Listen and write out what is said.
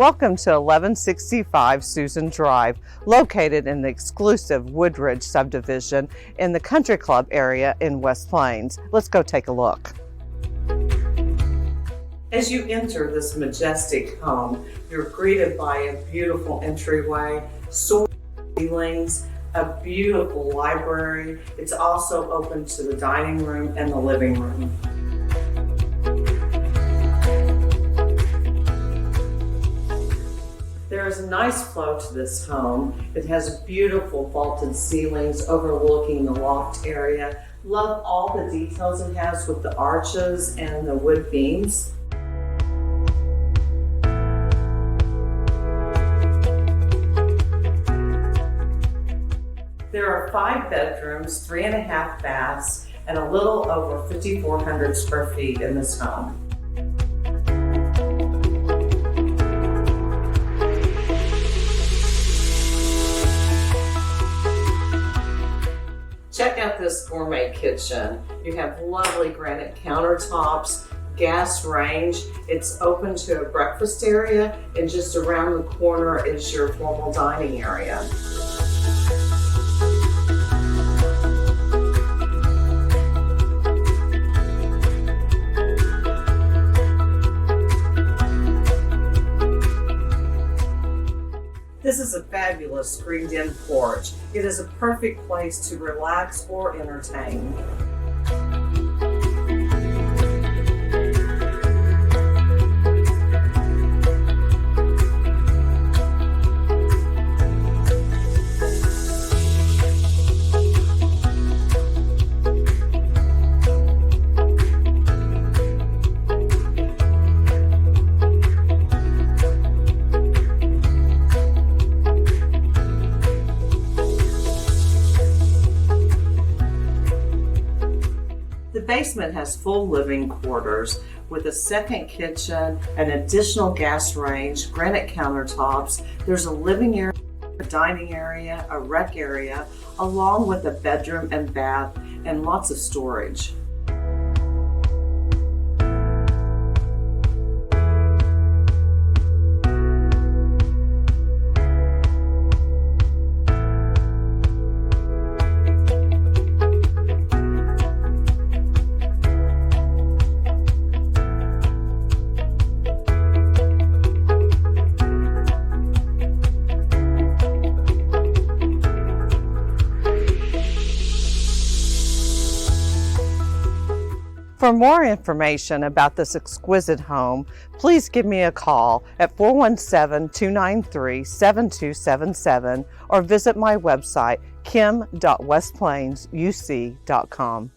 Welcome to 1165 Susan Drive, located in the exclusive Woodridge Subdivision in the Country Club area in West Plains. Let's go take a look. As you enter this majestic home, you're greeted by a beautiful entryway, soaring ceilings, a beautiful library. It's also open to the dining room and the living room. There is a nice flow to this home. It has beautiful vaulted ceilings overlooking the loft area. Love all the details it has with the arches and the wood beams. There are 5 bedrooms, 3.5 baths, and a little over 5,400 square feet in this home. Check out this gourmet kitchen. You have lovely granite countertops, gas range. It's open to a breakfast area, and just around the corner is your formal dining area. This is a fabulous screened-in porch. It is a perfect place to relax or entertain. The basement has full living quarters with a second kitchen, an additional gas range, granite countertops. There's a living area, a dining area, a rec area, along with a bedroom and bath, and lots of storage. For more information about this exquisite home, please give me a call at 417-293-7277 or visit my website, kim.westplainsuc.com.